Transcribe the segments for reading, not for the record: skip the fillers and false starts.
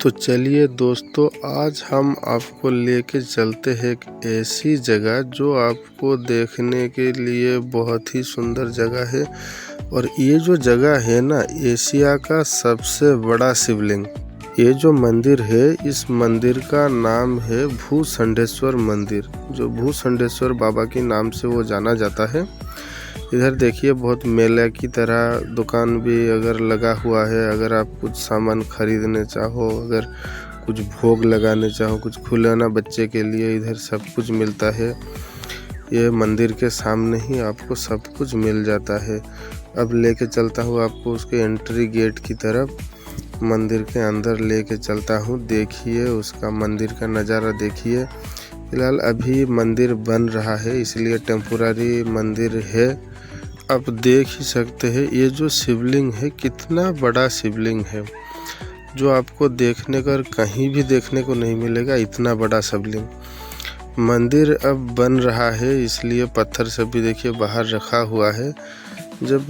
तो चलिए दोस्तों, आज हम आपको लेके चलते हैं एक ऐसी जगह जो आपको देखने के लिए बहुत ही सुंदर जगह है। और ये जो जगह है ना, एशिया का सबसे बड़ा शिवलिंग। ये जो मंदिर है, इस मंदिर का नाम है भूसंडेश्वर मंदिर, जो भूसंडेश्वर बाबा के नाम से वो जाना जाता है। इधर देखिए, बहुत मेले की तरह दुकान भी अगर लगा हुआ है। अगर आप कुछ सामान खरीदने चाहो, अगर कुछ भोग लगाने चाहो, कुछ खिलौना बच्चे के लिए, इधर सब कुछ मिलता है। ये मंदिर के सामने ही आपको सब कुछ मिल जाता है। अब लेके चलता हूँ आपको उसके एंट्री गेट की तरफ, मंदिर के अंदर लेके चलता हूँ। देखिए उसका मंदिर का नज़ारा देखिए। फिलहाल अभी मंदिर बन रहा है, इसलिए टेम्पोररी मंदिर है। आप देख ही सकते हैं ये जो शिवलिंग है, कितना बड़ा शिवलिंग है, जो आपको देखने का कहीं भी देखने को नहीं मिलेगा। इतना बड़ा शिवलिंग। मंदिर अब बन रहा है, इसलिए पत्थर सब भी देखिए बाहर रखा हुआ है। जब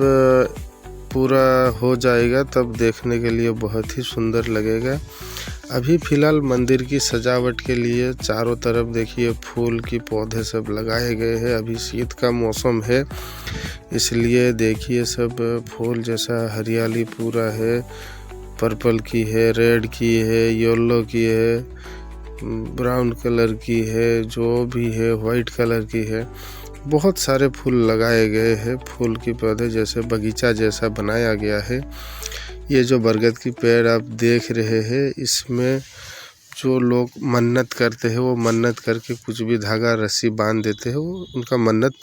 पूरा हो जाएगा तब देखने के लिए बहुत ही सुंदर लगेगा। अभी फ़िलहाल मंदिर की सजावट के लिए चारों तरफ देखिए फूल की पौधे सब लगाए गए हैं। अभी शीत का मौसम है, इसलिए देखिए सब फूल जैसा हरियाली पूरा है। पर्पल की है, रेड की है, येलो की है, ब्राउन कलर की है, जो भी है वाइट कलर की है। बहुत सारे फूल लगाए गए हैं। फूल के पौधे जैसे बगीचा जैसा बनाया गया है। ये जो बरगद की पेड़ आप देख रहे हैं, इसमें जो लोग मन्नत करते हैं, वो मन्नत करके कुछ भी धागा रस्सी बांध देते हैं, वो उनका मन्नत